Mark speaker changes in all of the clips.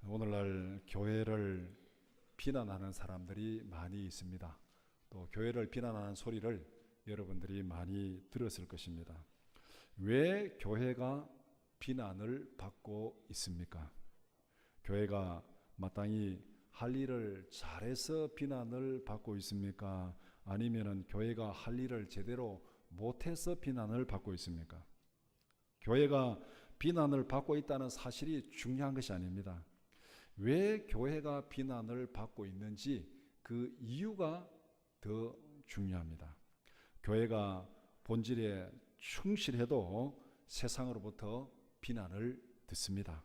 Speaker 1: 오늘날 교회를 비난하는 사람들이 많이 있습니다. 또 교회를 비난하는 소리를 여러분들이 많이 들었을 것입니다. 왜 교회가 비난을 받고 있습니까? 교회가 마땅히 할 일을 잘해서 비난을 받고 있습니까? 아니면은 교회가 할 일을 제대로 못해서 비난을 받고 있습니까? 교회가 비난을 받고 있다는 사실이 중요한 것이 아닙니다. 왜 교회가 비난을 받고 있는지 그 이유가 더 중요합니다. 교회가 본질에 충실해도 세상으로부터 비난을 듣습니다.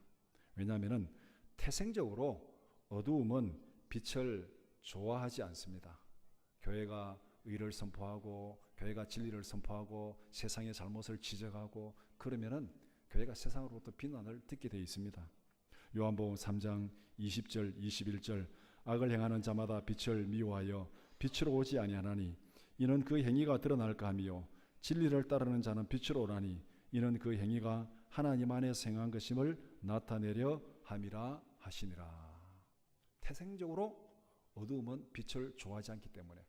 Speaker 1: 왜냐하면 태생적으로 어두움은 빛을 좋아하지 않습니다. 교회가 의를 선포하고 교회가 진리를 선포하고 세상의 잘못을 지적하고 그러면은 교회가 세상으로부터 비난을 듣게 되어 있습니다. 요한복음 3장 20절 21절 악을 행하는 자마다 빛을 미워하여 빛으로 오지 아니하나니 이는 그 행위가 드러날까 하며 진리를 따르는 자는 빛으로 오나니 이는 그 행위가 하나님 안에서 행한 것임을 나타내려 함이라 하시니라. 태생적으로 어두움은 빛을 좋아하지 않기 때문에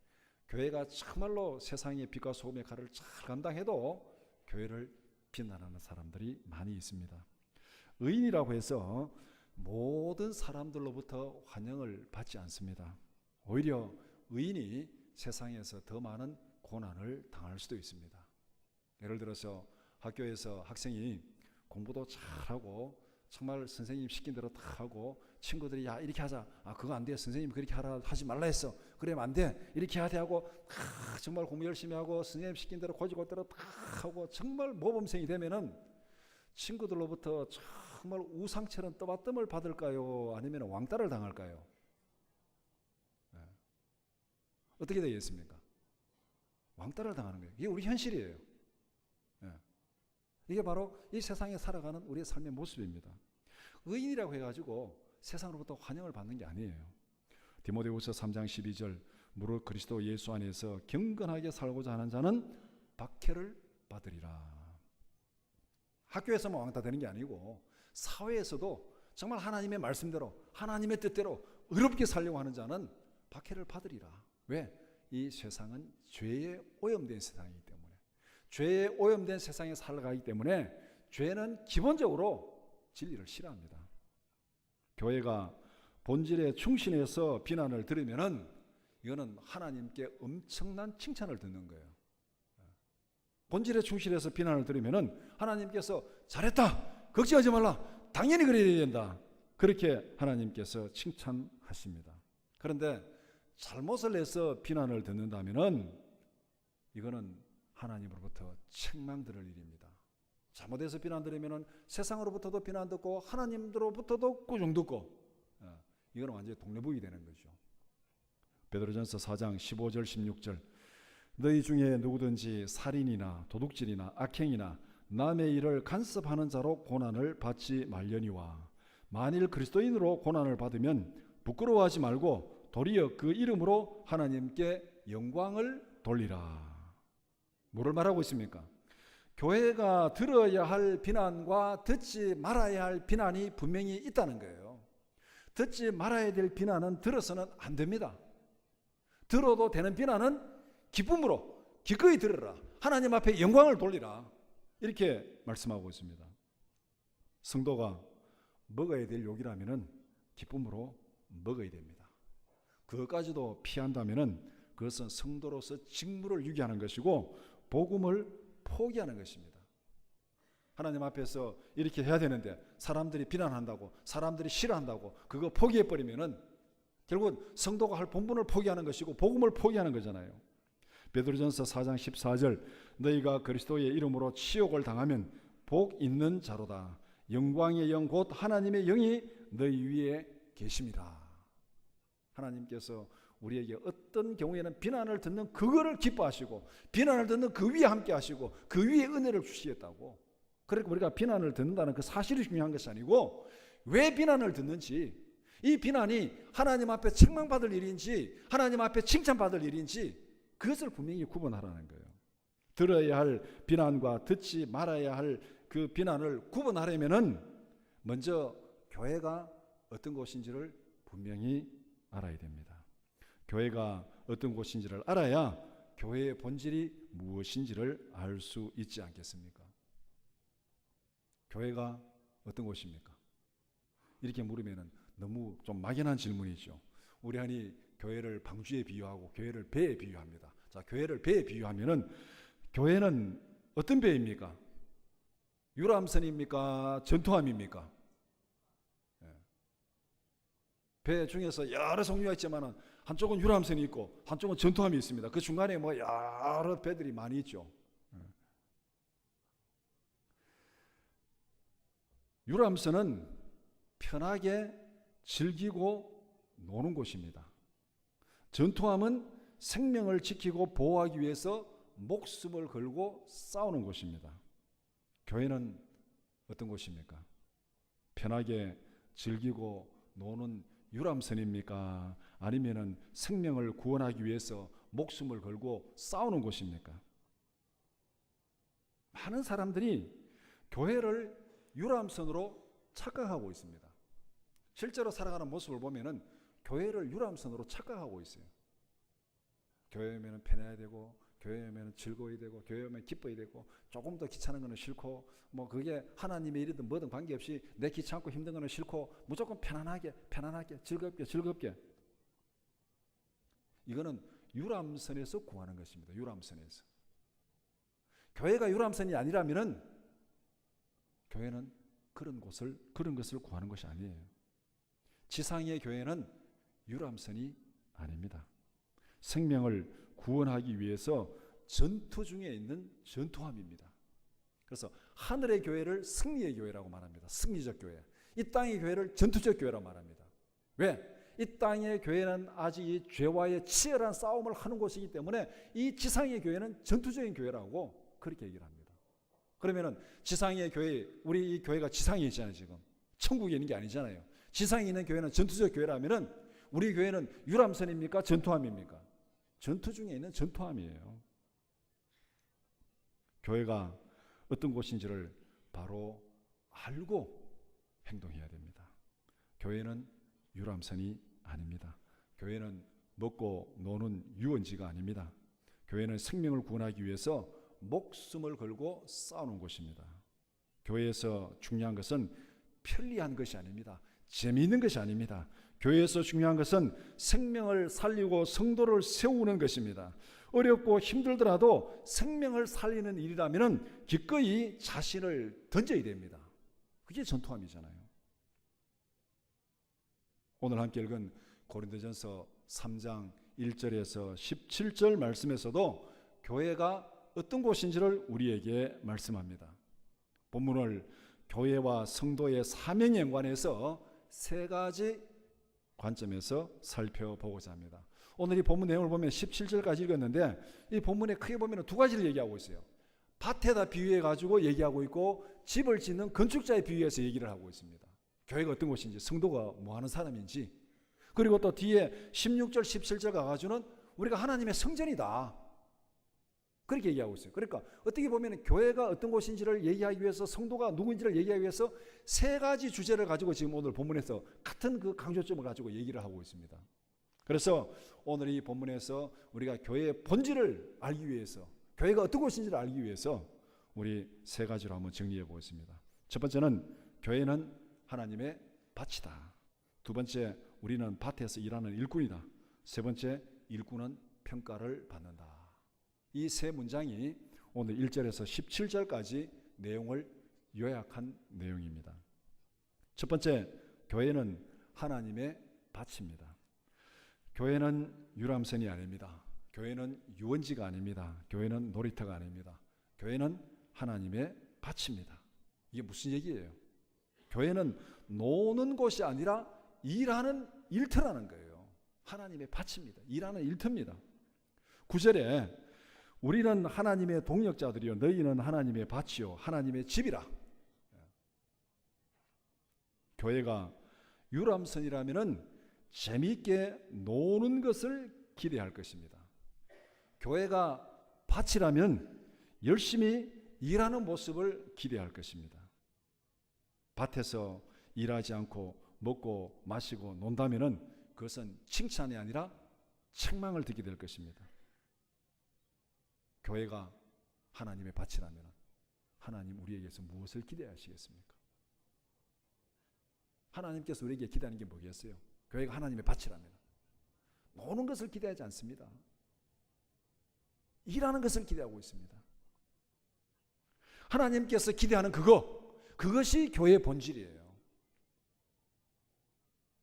Speaker 1: 교회가 정말로 세상의 빛과 소금의 칼을 잘 감당해도 교회를 비난하는 사람들이 많이 있습니다. 의인이라고 해서 모든 사람들로부터 환영을 받지 않습니다. 오히려 의인이 세상에서 더 많은 고난을 당할 수도 있습니다. 예를 들어서 학교에서 학생이 공부도 잘하고 정말 선생님 시킨 대로 다 하고 친구들이 야 이렇게 하자, 그거 안 돼, 선생님 그렇게 하지 말라 했어, 그러면 안 돼, 이렇게 해야 돼 하고 정말 공부 열심히 하고 선생님 시킨 대로 고지고대로 다 하고 정말 모범생이 되면은 친구들로부터 정말 우상처럼 떠받침을 받을까요? 아니면 왕따를 당할까요? 어떻게 되겠습니까? 왕따를 당하는 거예요. 이게 우리 현실이에요. 이게 바로 이 세상에 살아가는 우리의 삶의 모습입니다. 의인이라고 해가지고 세상으로부터 환영을 받는 게 아니에요. 디모데후서 3장 12절 무릇 그리스도 예수 안에서 경건하게 살고자 하는 자는 박해를 받으리라. 학교에서만 왕따 되는 게 아니고 사회에서도 정말 하나님의 말씀대로 하나님의 뜻대로 의롭게 살려고 하는 자는 박해를 받으리라. 왜? 이 세상은 죄에 오염된 세상이기 때문에, 죄에 오염된 세상에 살아가기 때문에 죄는 기본적으로 진리를 싫어합니다. 교회가 본질에 충실해서 비난을 들으면은 이거는 하나님께 엄청난 칭찬을 듣는 거예요. 본질에 충실해서 비난을 들으면은 하나님께서 잘했다, 걱정하지 말라, 당연히 그래야 된다, 그렇게 하나님께서 칭찬하십니다. 그런데 잘못을 해서 비난을 듣는다면은 이거는 하나님으로부터 책망 들을 일입니다. 잘못해서 비난 들으면은 세상으로부터도 비난 듣고 하나님으로부터도 꾸중 듣고 이거는 완전히 동네북이 되는 거죠. 베드로전서 4장 15절 16절 너희 중에 누구든지 살인이나 도둑질이나 악행이나 남의 일을 간섭하는 자로 고난을 받지 말려니와 만일 그리스도인으로 고난을 받으면 부끄러워하지 말고 도리어 그 이름으로 하나님께 영광을 돌리라. 뭐를 말하고 있습니까? 교회가 들어야 할 비난과 듣지 말아야 할 비난이 분명히 있다는 거예요. 듣지 말아야 될 비난은 들어서는 안 됩니다. 들어도 되는 비난은 기쁨으로 기꺼이 들으라, 하나님 앞에 영광을 돌리라, 이렇게 말씀하고 있습니다. 성도가 먹어야 될 욕이라면 기쁨으로 먹어야 됩니다. 그것까지도 피한다면 그것은 성도로서 직무를 유기하는 것이고 복음을 포기하는 것입니다. 하나님 앞에서 이렇게 해야 되는데 사람들이 비난한다고, 사람들이 싫어한다고 그거 포기해버리면은 결국 성도가 할 본분을 포기하는 것이고 복음을 포기하는 거잖아요. 베드로전서 4장 14절 너희가 그리스도의 이름으로 치욕을 당하면 복 있는 자로다. 영광의 영 곧 하나님의 영이 너희 위에 계십니다. 하나님께서 우리에게 어떤 경우에는 비난을 듣는 그거를 기뻐하시고 비난을 듣는 그 위에 함께 하시고 그 위에 은혜를 주시겠다고. 그러니까 우리가 비난을 듣는다는 그 사실이 중요한 것이 아니고 왜 비난을 듣는지, 이 비난이 하나님 앞에 책망받을 일인지 하나님 앞에 칭찬받을 일인지 그것을 분명히 구분하라는 거예요. 들어야 할 비난과 듣지 말아야 할 그 비난을 구분하려면은 먼저 교회가 어떤 곳인지를 분명히 알아야 됩니다. 교회가 어떤 곳인지를 알아야 교회의 본질이 무엇인지를 알 수 있지 않겠습니까? 교회가 어떤 곳입니까? 이렇게 물으면 너무 좀 막연한 질문이죠. 우리 한이 교회를 방주에 비유하고 교회를 배에 비유합니다. 자, 교회를 배에 비유하면은 교회는 어떤 배입니까? 유람선입니까? 전투함입니까? 배 중에서 여러 종류가 있지만 한쪽은 유람선이 있고 한쪽은 전투함이 있습니다. 그 중간에 뭐 여러 배들이 많이 있죠. 유람선은 편하게 즐기고 노는 곳입니다. 전투함은 생명을 지키고 보호하기 위해서 목숨을 걸고 싸우는 곳입니다. 교회는 어떤 곳입니까? 편하게 즐기고 노는 유람선입니까? 아니면은 생명을 구원하기 위해서 목숨을 걸고 싸우는 곳입니까? 많은 사람들이 교회를 유람선으로 착각하고 있습니다. 실제로 살아가는 모습을 보면은 교회를 유람선으로 착각하고 있어요. 교회 오면 편해야 되고, 교회 오면 즐거워야 되고, 교회 오면 기뻐야 되고, 조금 더 귀찮은 거는 싫고, 뭐 그게 하나님의 일이든 뭐든 관계없이 내 귀찮고 힘든 거는 싫고, 무조건 편안하게 즐겁게. 이거는 유람선에서 구하는 것입니다. 유람선에서. 교회가 유람선이 아니라면은 교회는 그런 것을 구하는 것이 아니에요. 지상의 교회는 유람선이 아닙니다. 생명을 구원하기 위해서 전투 중에 있는 전투함입니다. 그래서 하늘의 교회를 승리의 교회라고 말합니다. 승리적 교회. 이 땅의 교회를 전투적 교회라고 말합니다. 왜? 이 땅의 교회는 아직 이 죄와의 치열한 싸움을 하는 곳이기 때문에 이 지상의 교회는 전투적인 교회라고 그렇게 얘기를 합니다. 그러면은 지상의 교회, 우리 이 교회가 지상에 있잖아요, 지금. 천국에 있는 게 아니잖아요. 지상에 있는 교회는 전투적 교회라면은 우리 교회는 유람선입니까? 전투함입니까? 전투 중에 있는 전투함이에요. 교회가 어떤 곳인지를 바로 알고 행동해야 됩니다. 교회는 유람선이 아닙니다. 교회는 먹고 노는 유원지가 아닙니다. 교회는 생명을 구원하기 위해서 목숨을 걸고 싸우는 곳입니다. 교회에서 중요한 것은 편리한 것이 아닙니다. 재미있는 것이 아닙니다. 교회에서 중요한 것은 생명을 살리고 성도를 세우는 것입니다. 어렵고 힘들더라도 생명을 살리는 일이라면 기꺼이 자신을 던져야 됩니다. 그게 전투함이잖아요. 오늘 함께 읽은 고린도전서 3장 1절에서 17절 말씀에서도 교회가 어떤 곳인지를 우리에게 말씀합니다. 본문을 교회와 성도의 사명에 연관해서 세 가지 관점에서 살펴보고자 합니다. 오늘 이 본문 내용을 보면 17절까지 읽었는데 이 본문에 크게 보면 두 가지를 얘기하고 있어요. 밭에다 비유해가지고 얘기하고 있고 집을 짓는 건축자에 비유해서 얘기를 하고 있습니다. 교회가 어떤 곳인지, 성도가 뭐하는 사람인지, 그리고 또 뒤에 16절 17절 가가지고는 우리가 하나님의 성전이다 그렇게 얘기하고 있어요. 그러니까 어떻게 보면 교회가 어떤 곳인지를 얘기하기 위해서, 성도가 누구인지를 얘기하기 위해서 세 가지 주제를 가지고 지금 오늘 본문에서 같은 그 강조점을 가지고 얘기를 하고 있습니다. 그래서 오늘 이 본문에서 우리가 교회의 본질을 알기 위해서, 교회가 어떤 곳인지를 알기 위해서 우리 세 가지로 한번 정리해 보겠습니다. 첫 번째는 교회는 하나님의 밭이다. 두 번째, 우리는 밭에서 일하는 일꾼이다. 세 번째, 일꾼은 평가를 받는다. 이 세 문장이 오늘 1절에서 17절까지 내용을 요약한 내용입니다. 첫 번째, 교회는 하나님의 밭입니다. 교회는 유람선이 아닙니다. 교회는 유원지가 아닙니다. 교회는 놀이터가 아닙니다. 교회는 하나님의 밭입니다. 이게 무슨 얘기예요? 교회는 노는 곳이 아니라 일하는 일터라는 거예요. 하나님의 밭입니다. 일하는 일터입니다. 9절에 우리는 하나님의 동역자들이요 너희는 하나님의 밭이요 하나님의 집이라. 교회가 유람선이라면은 재미있게 노는 것을 기대할 것입니다. 교회가 밭이라면 열심히 일하는 모습을 기대할 것입니다. 밭에서 일하지 않고 먹고 마시고 논다면은 그것은 칭찬이 아니라 책망을 듣게 될 것입니다. 교회가 하나님의 밭이라면 하나님 우리에게서 무엇을 기대하시겠습니까? 하나님께서 우리에게 기대하는 게 뭐겠어요? 교회가 하나님의 밭이라면 노는 것을 기대하지 않습니다. 일하는 것을 기대하고 있습니다. 하나님께서 기대하는 그것이 교회의 본질이에요.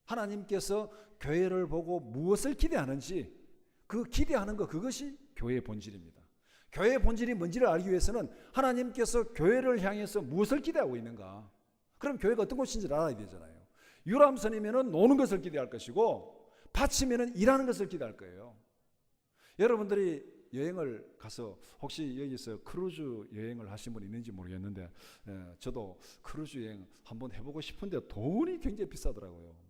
Speaker 1: 하나님께서 교회를 보고 무엇을 기대하는지 그 기대하는 그것이 교회의 본질입니다. 교회의 본질이 뭔지를 알기 위해서는 하나님께서 교회를 향해서 무엇을 기대하고 있는가? 그럼 교회가 어떤 곳인지를 알아야 되잖아요. 유람선이면 노는 것을 기대할 것이고 밭이면 일하는 것을 기대할 거예요. 여러분들이 여행을 가서 혹시 여기서 크루즈 여행을 하신 분 있는지 모르겠는데 저도 크루즈 여행 한번 해보고 싶은데 돈이 굉장히 비싸더라고요.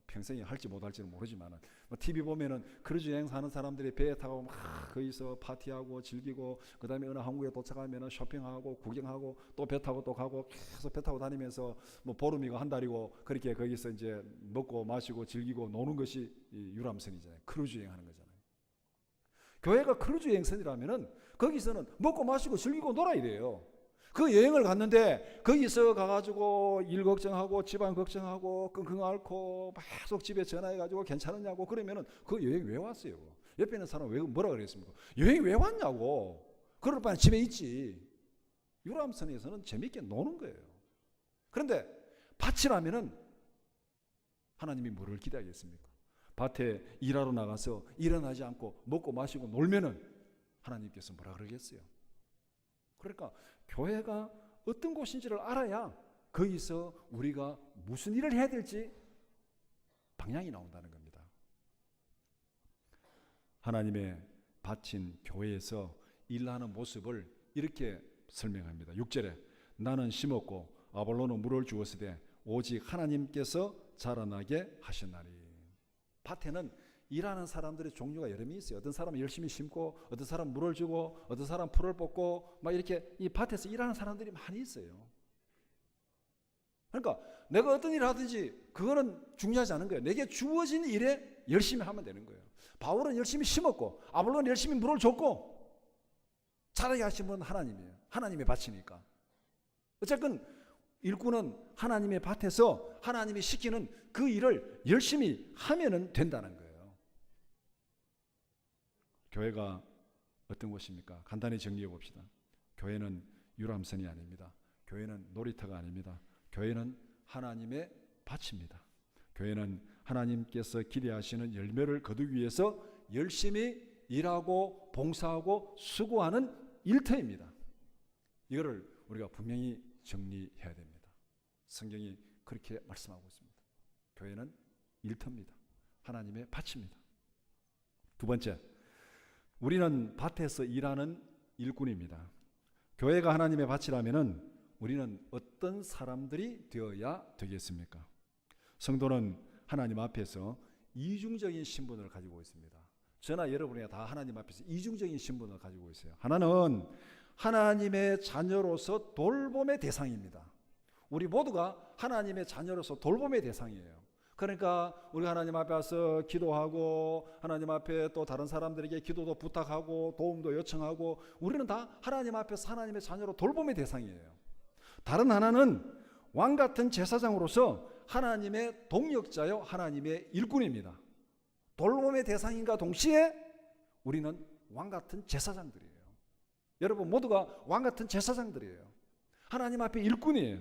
Speaker 1: 평생에 할지 못할지는 모르지만 TV 보면은 크루즈 여행 사는 사람들이 배에 타고 막 거기서 파티하고 즐기고 그 다음에 어느 항구에 도착하면 쇼핑하고 구경하고 또 배 타고 또 가고 계속 배 타고 다니면서 뭐 보름이고 한 달이고 그렇게 거기서 이제 먹고 마시고 즐기고 노는 것이 유람선이잖아요. 크루즈 여행 하는 거잖아요. 교회가 크루즈 여행선이라면은 거기서는 먹고 마시고 즐기고 놀아야 돼요. 그 여행을 갔는데 거기서 가가지고 일 걱정하고 집안 걱정하고 끙끙 앓고 계속 집에 전화해가지고 괜찮으냐고 그러면은 그 여행 왜 왔어요? 옆에 있는 사람 왜 뭐라 그랬습니까? 여행 왜 왔냐고. 그럴 바엔 집에 있지. 유람선에서는 재밌게 노는 거예요. 그런데 밭이라면은 하나님이 뭐를 기대하겠습니까? 밭에 일하러 나가서 일어나지 않고 먹고 마시고 놀면은 하나님께서 뭐라 그러겠어요? 그러니까 교회가 어떤 곳인지를 알아야 거기서 우리가 무슨 일을 해야 될지 방향이 나온다는 겁니다. 하나님의 밭인 교회에서 일하는 모습을 이렇게 설명합니다. 6절에 나는 심었고 아볼로는 물을 주었으되 오직 하나님께서 자라나게 하셨나니. 밭에는 일하는 사람들의 종류가 여러 명 있어요. 어떤 사람은 열심히 심고 어떤 사람은 물을 주고 어떤 사람은 풀을 뽑고 막 이렇게 이 밭에서 일하는 사람들이 많이 있어요. 그러니까 내가 어떤 일을 하든지 그거는 중요하지 않은 거예요. 내게 주어진 일에 열심히 하면 되는 거예요. 바울은 열심히 심었고 아볼로는 열심히 물을 줬고 자라게 하신 분은 하나님이에요. 하나님의 밭이니까. 어쨌든 일꾼은 하나님의 밭에서 하나님이 시키는 그 일을 열심히 하면 된다는 거예요. 교회가 어떤 곳입니까? 간단히 정리해 봅시다. 교회는 유람선이 아닙니다. 교회는 놀이터가 아닙니다. 교회는 하나님의 밭입니다. 교회는 하나님께서 기대하시는 열매를 거두기 위해서 열심히 일하고 봉사하고 수고하는 일터입니다. 이거를 우리가 분명히 정리해야 됩니다. 성경이 그렇게 말씀하고 있습니다. 교회는 일터입니다. 하나님의 밭입니다. 두 번째, 우리는 밭에서 일하는 일꾼입니다. 교회가 하나님의 밭이라면은 우리는 어떤 사람들이 되어야 되겠습니까? 성도는 하나님 앞에서 이중적인 신분을 가지고 있습니다. 저나 여러분이 다 하나님 앞에서 이중적인 신분을 가지고 있어요. 하나는 하나님의 자녀로서 돌봄의 대상입니다. 우리 모두가 하나님의 자녀로서 돌봄의 대상이에요. 그러니까 우리 하나님 앞에 와서 기도하고 하나님 앞에 또 다른 사람들에게 기도도 부탁하고 도움도 요청하고 우리는 다 하나님 앞에서 하나님의 자녀로 돌봄의 대상이에요. 다른 하나는 왕같은 제사장으로서 하나님의 동역자요 하나님의 일꾼입니다. 돌봄의 대상인과 동시에 우리는 왕같은 제사장들이에요. 여러분 모두가 왕같은 제사장들이에요. 하나님 앞에 일꾼이에요.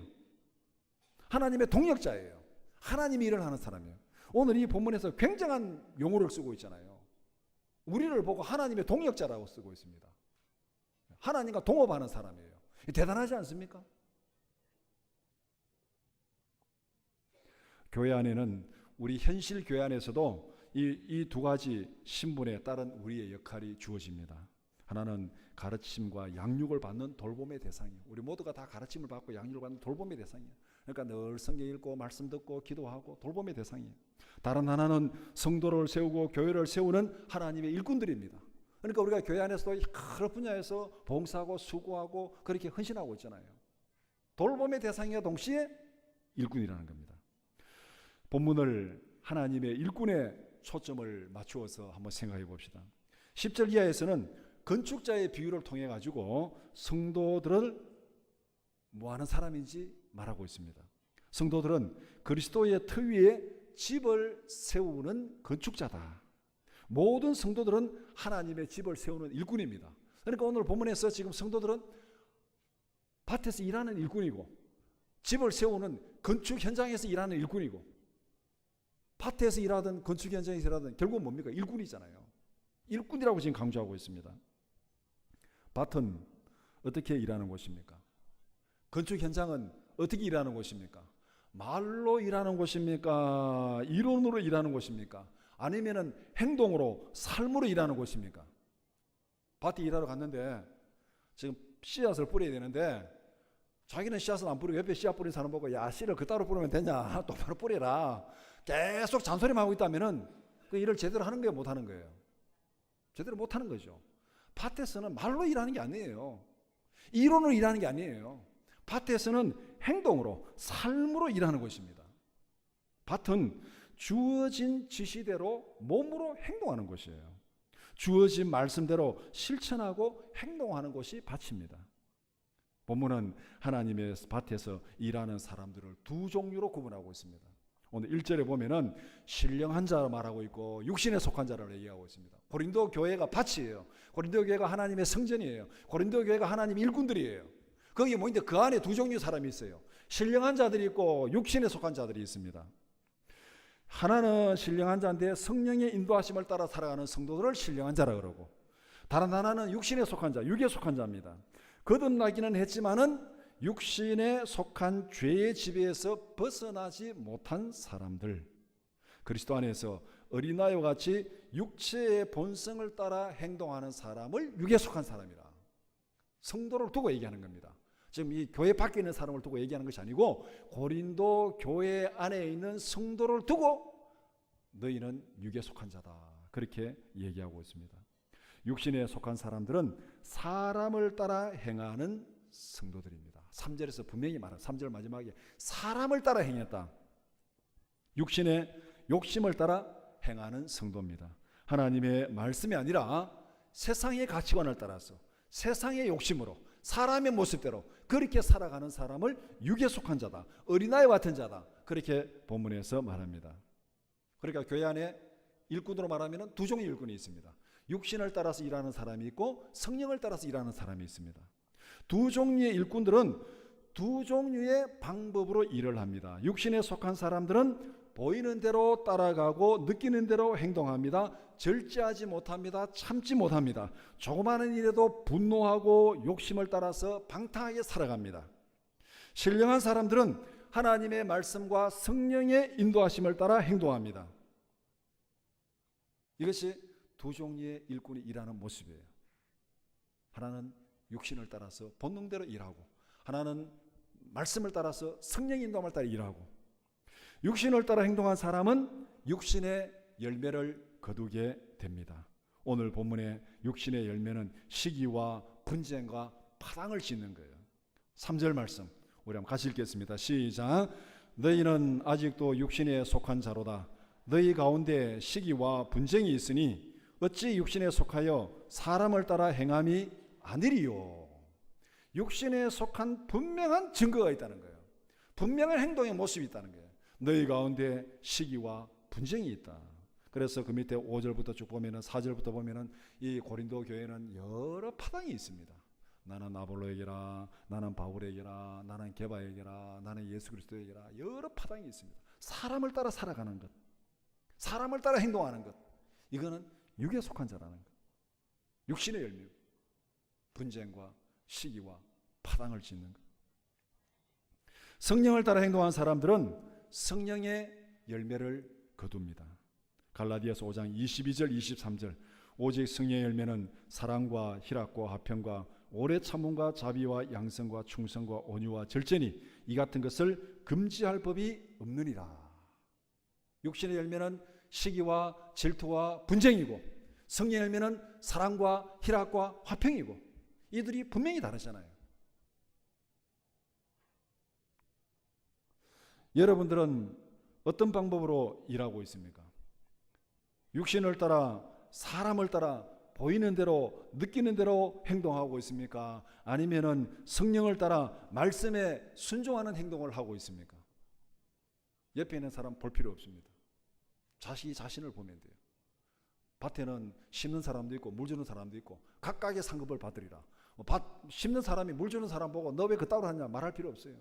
Speaker 1: 하나님의 동역자예요. 하나님이 일을 하는 사람이에요. 오늘 이 본문에서 굉장한 용어를 쓰고 있잖아요. 우리를 보고 하나님의 동역자라고 쓰고 있습니다. 하나님과 동업하는 사람이에요. 대단하지 않습니까? 교회 안에는 우리 현실 교회 안에서도 이 두 가지 신분에 따른 우리의 역할이 주어집니다. 하나는 가르침과 양육을 받는 돌봄의 대상이에요. 우리 모두가 다 가르침을 받고 양육을 받는 돌봄의 대상이에요. 그러니까 늘 성경 읽고 말씀 듣고 기도하고 돌봄의 대상이에요. 다른 하나는 성도를 세우고 교회를 세우는 하나님의 일꾼들입니다. 그러니까 우리가 교회 안에서도 여러 분야에서 봉사하고 수고하고 그렇게 헌신하고 있잖아요. 돌봄의 대상과 동시에 일꾼이라는 겁니다. 본문을 하나님의 일꾼에 초점을 맞추어서 한번 생각해 봅시다. 10절 이하에서는 건축자의 비유를 통해 가지고 성도들을 뭐하는 사람인지 말하고 있습니다. 성도들은 그리스도의 터 위에 집을 세우는 건축자다. 모든 성도들은 하나님의 집을 세우는 일꾼입니다. 그러니까 오늘 본문에서 지금 성도들은 밭에서 일하는 일꾼이고, 집을 세우는 건축 현장에서 일하는 일꾼이고, 밭에서 일하든 건축 현장에서 일하든 결국은 뭡니까? 일꾼이잖아요. 일꾼이라고 지금 강조하고 있습니다. 밭은 어떻게 일하는 곳입니까? 건축 현장은 어떻게 일하는 곳입니까? 말로 일하는 곳입니까? 이론으로 일하는 곳입니까? 아니면은 행동으로, 삶으로 일하는 곳입니까? 밭에 일하러 갔는데 지금 씨앗을 뿌려야 되는데 자기는 씨앗을 안 뿌리고 옆에 씨앗 뿌린 사람 보고, 야, 씨를 그따로 뿌리면 되냐? 똑바로 뿌려라. 계속 잔소리만 하고 있다면은 그 일을 제대로 하는 거예요, 못 하는 거예요? 제대로 못 하는 거죠. 밭에서는 말로 일하는 게 아니에요. 이론으로 일하는 게 아니에요. 밭에서는 행동으로, 삶으로 일하는 것입니다. 밭은 주어진 지시대로 몸으로 행동하는 것이에요. 주어진 말씀대로 실천하고 행동하는 것이 밭입니다. 본문은 하나님의 밭에서 일하는 사람들을 두 종류로 구분하고 있습니다. 오늘 1절에 보면은 신령한 자를 말하고 있고 육신에 속한 자를 얘기하고 있습니다. 고린도 교회가 밭이에요. 고린도 교회가 하나님의 성전이에요. 고린도 교회가 하나님의 일꾼들이에요. 거기에 뭐인데 그 안에 두 종류의 사람이 있어요. 신령한 자들이 있고 육신에 속한 자들이 있습니다. 하나는 신령한 자인데 성령의 인도하심을 따라 살아가는 성도들을 신령한 자라 그러고, 다른 하나는 육신에 속한 자, 육에 속한 자입니다. 거듭나기는 했지만은 육신에 속한 죄의 지배에서 벗어나지 못한 사람들, 그리스도 안에서 어린아이와 같이 육체의 본성을 따라 행동하는 사람을 육에 속한 사람이라, 성도를 두고 얘기하는 겁니다. 지금 이 교회 밖에 있는 사람을 두고 얘기하는 것이 아니고 고린도 교회 안에 있는 성도를 두고 너희는 육에 속한 자다, 그렇게 얘기하고 있습니다. 육신에 속한 사람들은 사람을 따라 행하는 성도들입니다. 3절에서 분명히 말한, 3절 마지막에 사람을 따라 행했다. 육신의 욕심을 따라 행하는 성도입니다. 하나님의 말씀이 아니라 세상의 가치관을 따라서 세상의 욕심으로 사람의 모습대로 그렇게 살아가는 사람을 육에 속한 자다, 어린아이 같은 자다, 그렇게 본문에서 말합니다. 그러니까 교회 안에 일꾼으로 말하면 두 종의 일꾼이 있습니다. 육신을 따라서 일하는 사람이 있고 성령을 따라서 일하는 사람이 있습니다. 두 종류의 일꾼들은 두 종류의 방법으로 일을 합니다. 육신에 속한 사람들은 보이는 대로 따라가고 느끼는 대로 행동합니다. 절제하지 못합니다. 참지 못합니다. 조그마한 일에도 분노하고 욕심을 따라서 방탕하게 살아갑니다. 신령한 사람들은 하나님의 말씀과 성령의 인도하심을 따라 행동합니다. 이것이 두 종류의 일꾼이 일하는 모습이에요. 하나는 육신을 따라서 본능대로 일하고, 하나는 말씀을 따라서 성령의 인도함을 따라 일하고, 육신을 따라 행동한 사람은 육신의 열매를 거두게 됩니다. 오늘 본문의 육신의 열매는 시기와 분쟁과 파당을 짓는 거예요. 3절 말씀 우리 한번 같이 읽겠습니다. 시작. 너희는 아직도 육신에 속한 자로다. 너희 가운데 시기와 분쟁이 있으니 어찌 육신에 속하여 사람을 따라 행함이 아니리요. 육신에 속한 분명한 증거가 있다는 거예요. 분명한 행동의 모습이 있다는 거예요. 너희 가운데 시기와 분쟁이 있다. 그래서 그 밑에 5절부터 쭉 보면은 4절부터 보면은 이 고린도 교회는 여러 파당이 있습니다. 나는 아볼로에게라, 나는 바울에게라, 나는 게바에게라, 나는 예수 그리스도에게라, 여러 파당이 있습니다. 사람을 따라 살아가는 것, 사람을 따라 행동하는 것, 이거는 육에 속한 자라는 것. 육신의 열매, 분쟁과 시기와 파당을 짓는 것. 성령을 따라 행동하는 사람들은 성령의 열매를 거둡니다. 갈라디아서 5장 22절 23절 오직 성령의 열매는 사랑과 희락과 화평과 오래 참음과 자비와 양성과 충성과 온유와 절제니 이 같은 것을 금지할 법이 없느니라. 육신의 열매는 시기와 질투와 분쟁이고 성령의 열매는 사랑과 희락과 화평이고 이들이 분명히 다르잖아요. 여러분들은 어떤 방법으로 일하고 있습니까? 육신을 따라, 사람을 따라, 보이는 대로, 느끼는 대로 행동하고 있습니까? 아니면은 성령을 따라 말씀에 순종하는 행동을 하고 있습니까? 옆에 있는 사람 볼 필요 없습니다. 자신을 보면 돼요. 밭에는 심는 사람도 있고 물 주는 사람도 있고 각각의 상급을 받으리라. 밭 심는 사람이 물 주는 사람 보고 너 왜 그따위로 하냐 말할 필요 없어요.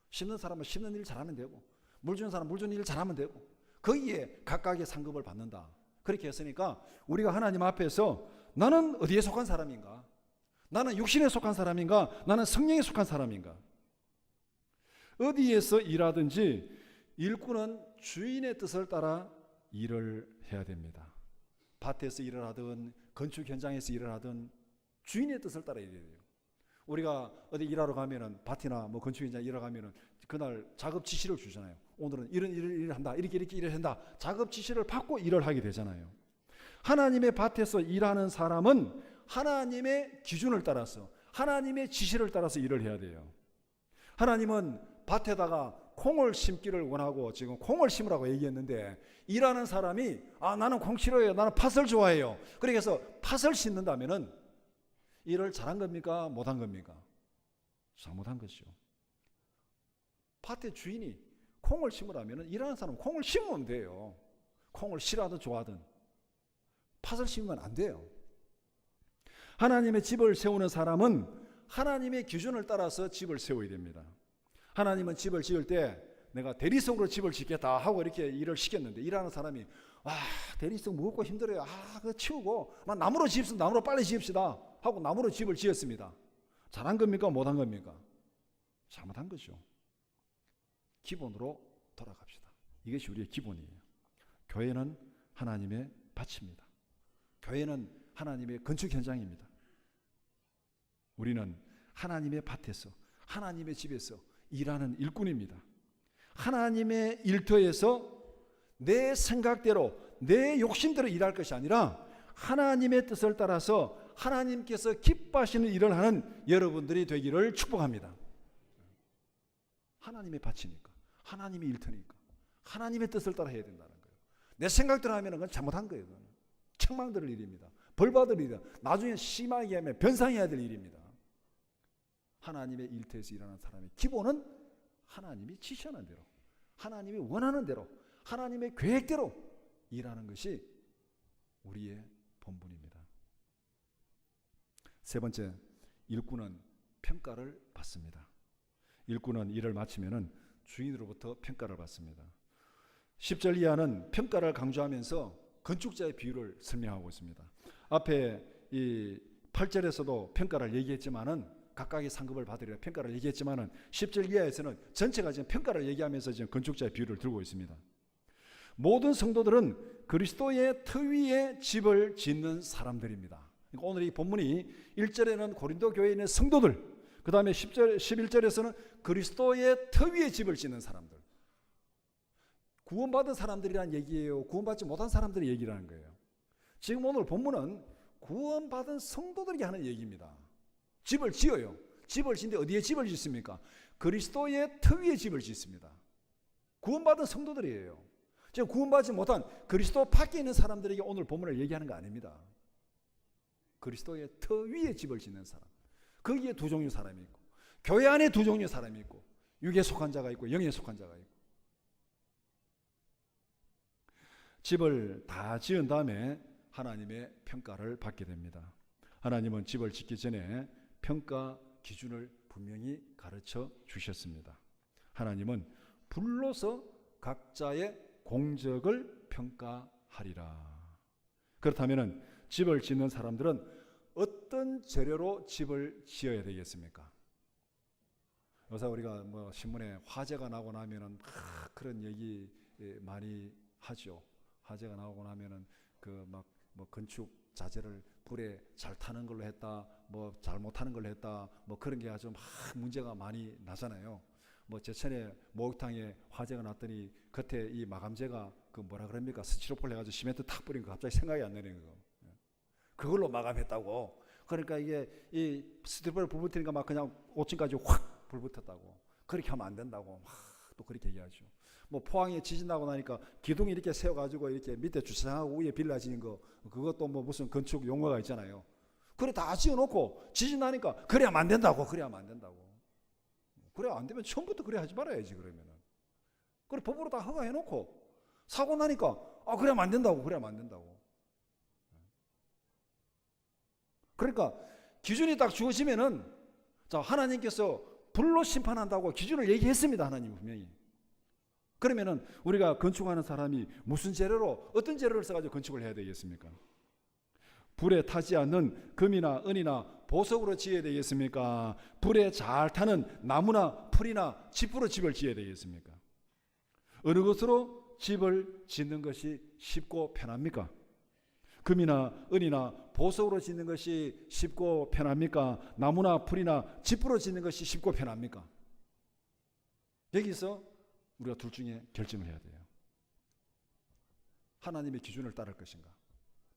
Speaker 1: 심는 사람은 심는 일 잘하면 되고 물 주는 사람은 물 주는 일 잘하면 되고 거기에 각각의 상급을 받는다. 그렇게 했으니까 우리가 하나님 앞에서 나는 어디에 속한 사람인가? 나는 육신에 속한 사람인가? 나는 성령에 속한 사람인가? 어디에서 일하든지 일꾼은 주인의 뜻을 따라 일을 해야 됩니다. 밭에서 일을 하든 건축 현장에서 일을 하든 주인의 뜻을 따라 일해야 돼요. 우리가 어디 일하러 가면은 밭이나 뭐 건축 현장 일하러 가면은 그날 작업 지시를 주잖아요. 오늘은 이런 일을 한다. 이렇게 일을 한다. 작업 지시를 받고 일을 하게 되잖아요. 하나님의 밭에서 일하는 사람은 하나님의 기준을 따라서 하나님의 지시를 따라서 일을 해야 돼요. 하나님은 밭에다가 콩을 심기를 원하고 지금 콩을 심으라고 얘기했는데 일하는 사람이 나는 콩 싫어해요. 나는 팥을 좋아해요. 그래서 팥을 심는다면은 일을 잘한 겁니까? 못한 겁니까? 잘못한 것이죠. 밭의 주인이 콩을 심으라면 일하는 사람은 콩을 심으면 돼요. 콩을 싫어하든 좋아하든 팥을 심으면 안 돼요. 하나님의 집을 세우는 사람은 하나님의 기준을 따라서 집을 세워야 됩니다. 하나님은 집을 지을 때 내가 대리석으로 집을 짓겠다 하고 이렇게 일을 시켰는데 일하는 사람이 대리석 무겁고 힘들어요. 그거 치우고 나무로 지읍시다. 나무로 빨리 지읍시다 하고 나무로 집을 지었습니다. 잘한 겁니까? 못한 겁니까? 잘못한 거죠. 기본으로 돌아갑시다. 이것이 우리의 기본이에요. 교회는 하나님의 밭입니다. 교회는 하나님의 건축 현장입니다. 우리는 하나님의 밭에서 하나님의 집에서 일하는 일꾼입니다. 하나님의 일터에서 내 생각대로 내 욕심대로 일할 것이 아니라 하나님의 뜻을 따라서 하나님께서 기뻐하시는 일을 하는 여러분들이 되기를 축복합니다. 하나님의 밭이니까 하나님의 일터니까 하나님의 뜻을 따라 해야 된다는 거예요. 내 생각대로 하면 그건 잘못한 거예요. 그건 책망 들을 일입니다. 벌 받을 일이다. 나중에 심하게 하면 변상해야 될 일입니다. 하나님의 일터에서 일하는 사람의 기본은 하나님이 지시하는 대로 하나님이 원하는 대로 하나님의 계획대로 일하는 것이 우리의 본분입니다. 세 번째, 일꾼은 평가를 받습니다. 일꾼은 일을 마치면은 주인으로부터 평가를 받습니다. 10절 이하는 평가를 강조하면서 건축자의 비유를 설명하고 있습니다. 앞에 이 8절에서도 평가를 얘기했지만은 각각의 상급을 받으리라 평가를 얘기했지만은 10절 이하에서는 전체가 지금 평가를 얘기하면서 지금 건축자의 비유를 들고 있습니다. 모든 성도들은 그리스도의 터 위에 집을 짓는 사람들입니다. 오늘 이 본문이 1절에는 고린도 교회에 있는 성도들, 그 다음에 10절, 11절에서는 그리스도의 터 위에 집을 짓는 사람들. 구원받은 사람들이란 얘기예요? 구원받지 못한 사람들의 얘기라는 거예요? 지금 오늘 본문은 구원받은 성도들에게 하는 얘기입니다. 집을 지어요. 집을 짓는데 어디에 집을 짓습니까? 그리스도의 터 위에 집을 짓습니다. 구원받은 성도들이에요. 지금 구원받지 못한 그리스도 밖에 있는 사람들에게 오늘 본문을 얘기하는 거 아닙니다. 그리스도의 터 위에 집을 짓는 사람. 거기에 두 종류 사람이 있고 교회 안에 두 종류 사람이 있고 육에 속한 자가 있고 영에 속한 자가 있고 집을 다 지은 다음에 하나님의 평가를 받게 됩니다. 하나님은 집을 짓기 전에 평가 기준을 분명히 가르쳐 주셨습니다. 하나님은 불로서 각자의 공적을 평가하리라. 그렇다면 집을 짓는 사람들은 어떤 재료로 집을 지어야 되겠습니까? 요새 우리가 뭐 신문에 화재가 나고 나면은 그런 얘기 많이 하죠. 화재가 나오고 나면은 그 막 뭐 건축 자재를 불에 잘 타는 걸로 했다, 뭐 잘 못하는 걸로 했다, 뭐 그런 게 아주 막 문제가 많이 나잖아요. 뭐 제천에 목욕탕에 화재가 났더니 겉에 이 마감재가 그 뭐라 그럽니까? 스티로폴 해가지고 시멘트 탁 뿌린 거 갑자기 생각이 안 나는 거. 그걸로 마감했다고. 그러니까 이게 이 스티로폴 불 붙으니까 막 그냥 5층까지 확 불 붙었다고. 그렇게 하면 안 된다고 막 또 그렇게 얘기하죠. 뭐 포항에 지진 나고 나니까 기둥 이렇게 세워가지고 이렇게 밑에 주차장하고 위에 빌라 지는 거, 그것도 뭐 무슨 건축 용어가 있잖아요. 그래 다 지어놓고 지진 나니까 그래야 안 된다고. 그래야 안 되면 처음부터 그래 하지 말아야지. 그러면은 그래 법으로 다 허가해놓고 사고 나니까 그래야 안 된다고. 그러니까 기준이 딱 주어지면은, 자, 하나님께서 불로 심판한다고 기준을 얘기했습니다. 하나님 분명히. 그러면은 우리가 건축하는 사람이 무슨 재료로, 어떤 재료를 써가지고 건축을 해야 되겠습니까? 불에 타지 않는 금이나 은이나 보석으로 지어야 되겠습니까? 불에 잘 타는 나무나 풀이나 짚으로 집을 지어야 되겠습니까? 어느 것으로 집을 짓는 것이 쉽고 편합니까? 금이나 은이나 보석으로 짓는 것이 쉽고 편합니까? 나무나 풀이나 짚으로 짓는 것이 쉽고 편합니까? 여기서 우리가 둘 중에 결정을 해야 돼요. 하나님의 기준을 따를 것인가?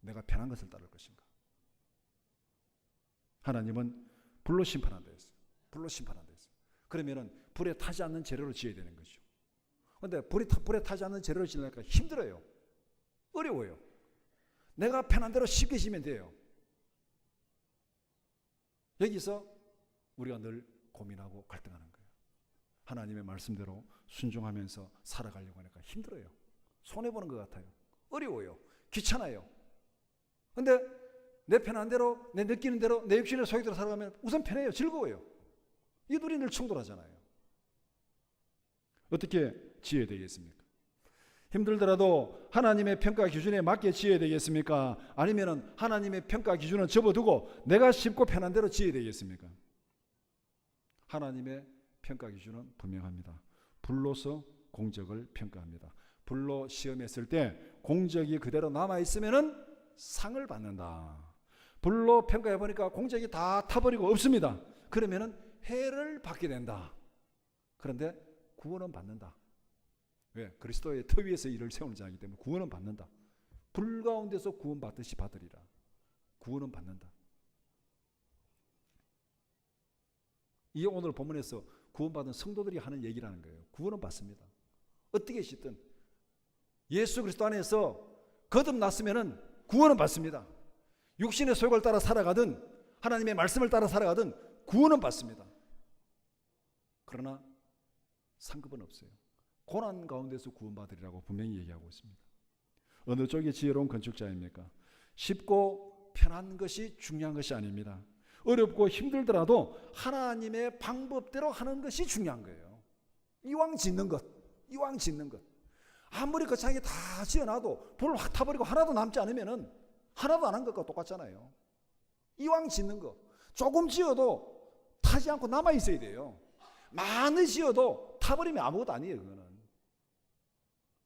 Speaker 1: 내가 편한 것을 따를 것인가? 하나님은 불로 심판한다 했어요. 그러면은 불에 타지 않는 재료로 지어야 되는 거죠. 그런데 불에 타지 않는 재료를 지으니까 힘들어요. 어려워요. 내가 편한 대로 쉽게 지면 돼요. 여기서 우리가 늘 고민하고 갈등하는 거예요. 하나님의 말씀대로 순종하면서 살아가려고 하니까 힘들어요. 손해보는 것 같아요. 어려워요. 귀찮아요. 근데 내 편한 대로, 내 느끼는 대로, 내 육신의 소욕대로 살아가면 우선 편해요. 즐거워요. 이 둘이 늘 충돌하잖아요. 어떻게 지어야 되겠습니까? 힘들더라도 하나님의 평가 기준에 맞게 지어야 되겠습니까? 아니면 하나님의 평가 기준은 접어두고 내가 쉽고 편한 대로 지어야 되겠습니까? 하나님의 평가 기준은 분명합니다. 불로서 공적을 평가합니다. 불로 시험했을 때 공적이 그대로 남아있으면 상을 받는다. 불로 평가해보니까 공적이 다 타버리고 없습니다. 그러면 해를 받게 된다. 그런데 구원은 받는다. 왜? 그리스도의 터 위에서 일을 세우는 자이기 때문에 구원은 받는다. 불 가운데서 구원 받듯이 받으리라. 구원은 받는다. 이게 오늘 본문에서 구원받은 성도들이 하는 얘기라는 거예요. 구원은 받습니다. 어떻게 씻든 예수 그리스도 안에서 거듭났으면은 구원은 받습니다. 육신의 소욕을 따라 살아가든 하나님의 말씀을 따라 살아가든 구원은 받습니다. 그러나 상급은 없어요. 고난 가운데서 구원받으리라고 분명히 얘기하고 있습니다. 어느 쪽이 지혜로운 건축자입니까? 쉽고 편한 것이 중요한 것이 아닙니다. 어렵고 힘들더라도 하나님의 방법대로 하는 것이 중요한 거예요. 이왕 짓는 것. 아무리 거창하게 다 지어놔도 불 확 타버리고 하나도 남지 않으면은 하나도 안 한 것과 똑같잖아요. 이왕 짓는 거. 조금 지어도 타지 않고 남아 있어야 돼요. 많이 지어도 타버리면 아무것도 아니에요. 그거는.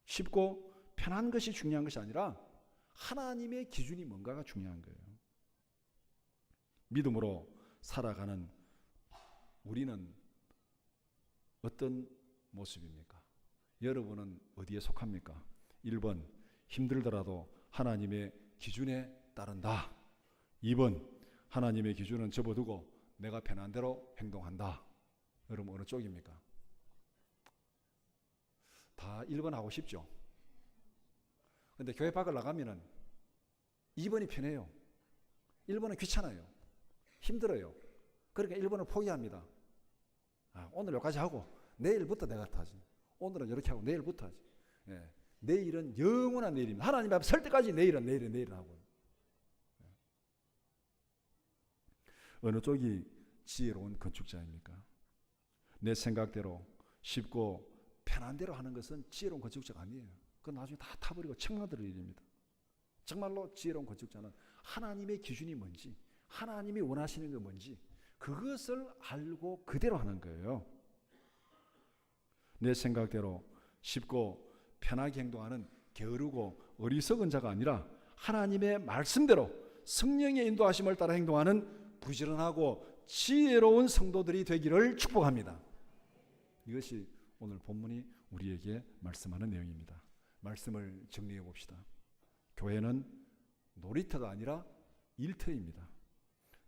Speaker 1: 쉽고 편한 것이 중요한 것이 아니라 하나님의 기준이 뭔가가 중요한 거예요. 믿음으로 살아가는 우리는 어떤 모습입니까? 여러분은 어디에 속합니까? 1번 힘들더라도 하나님의 기준에 따른다. 2번 하나님의 기준은 접어두고 내가 편한 대로 행동한다. 여러분 어느 쪽입니까? 다 1번 하고 싶죠. 근데 교회 밖을 나가면은 2번이 편해요. 1번은 귀찮아요. 힘들어요. 그러니까 1번을 포기합니다. 오늘 여기까지 하고 내일부터 내가 타지. 오늘은 이렇게 하고 내일부터 하지. 예. 내일은 영원한 내일입니다. 하나님 앞에 설 때까지 내일은 하고. 예. 어느 쪽이 지혜로운 건축자입니까? 내 생각대로 쉽고 편한 대로 하는 것은 지혜로운 건축자가 아니에요. 그건 나중에 다 타버리고 책망들을 일입니다. 정말로 지혜로운 건축자는 하나님의 기준이 뭔지, 하나님이 원하시는 게 뭔지 그것을 알고 그대로 하는 거예요. 내 생각대로 쉽고 편하게 행동하는 게으르고 어리석은 자가 아니라 하나님의 말씀대로 성령의 인도하심을 따라 행동하는 부지런하고 지혜로운 성도들이 되기를 축복합니다. 이것이 오늘 본문이 우리에게 말씀하는 내용입니다. 말씀을 정리해 봅시다. 교회는 놀이터가 아니라 일터입니다.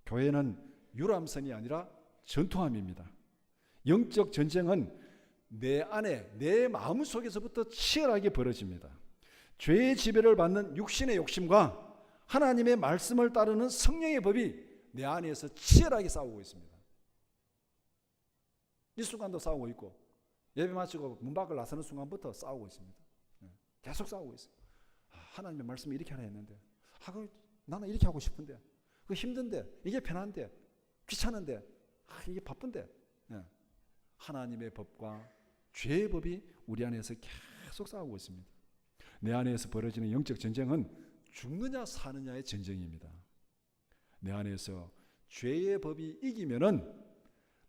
Speaker 1: 교회는 유람선이 아니라 전투함입니다. 영적 전쟁은 내 안에, 내 마음 속에서부터 치열하게 벌어집니다. 죄의 지배를 받는 육신의 욕심과 하나님의 말씀을 따르는 성령의 법이 내 안에서 치열하게 싸우고 있습니다. 이 순간도 싸우고 있고, 예배 마치고 문 밖을 나서는 순간부터 싸우고 있습니다. 계속 싸우고 있어요. 하나님의 말씀이 이렇게 하라 했는데, 나는 이렇게 하고 싶은데, 그거 힘든데, 이게 편한데, 귀찮은데, 이게 바쁜데. 하나님의 법과 죄의 법이 우리 안에서 계속 싸우고 있습니다. 내 안에서 벌어지는 영적 전쟁은 죽느냐 사느냐의 전쟁입니다. 내 안에서 죄의 법이 이기면은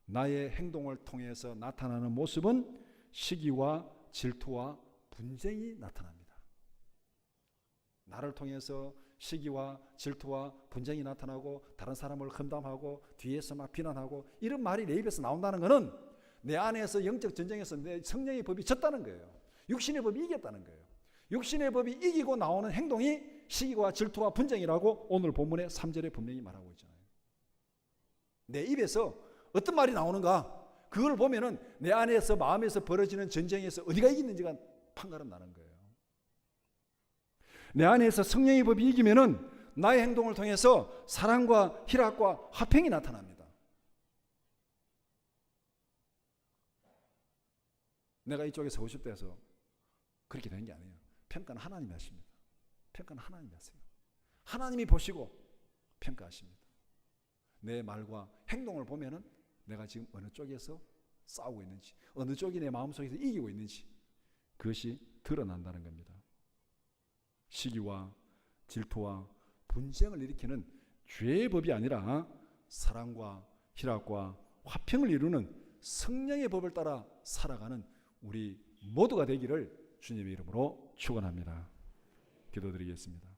Speaker 1: 나의 행동을 통해서 나타나는 모습은 시기와 질투와 분쟁이 나타납니다. 나를 통해서 시기와 질투와 분쟁이 나타나고 다른 사람을 험담하고 뒤에서 막 비난하고 이런 말이 내 입에서 나온다는 것은 내 안에서 영적 전쟁에서 내 성령의 법이 졌다는 거예요. 육신의 법이 이겼다는 거예요. 육신의 법이 이기고 나오는 행동이 시기와 질투와 분쟁이라고 오늘 본문의 3절에 분명히 말하고 있잖아요. 내 입에서 어떤 말이 나오는가, 그걸 보면은 내 안에서 마음에서 벌어지는 전쟁에서 어디가 이기는지가 판가름 나는 거예요. 내 안에서 성령의 법이 이기면은 나의 행동을 통해서 사랑과 희락과 화평이 나타납니다. 내가 이쪽에 서고 싶다 해서 그렇게 되는 게 아니에요. 평가는 하나님이 하십니다. 평가는 하나님이 하세요. 하나님이 보시고 평가하십니다. 내 말과 행동을 보면은 내가 지금 어느 쪽에서 싸우고 있는지, 어느 쪽이 내 마음속에서 이기고 있는지 그것이 드러난다는 겁니다. 시기와 질투와 분쟁을 일으키는 죄의 법이 아니라 사랑과 희락과 화평을 이루는 성령의 법을 따라 살아가는 우리 모두가 되기를 주님의 이름으로 축원합니다. 기도드리겠습니다.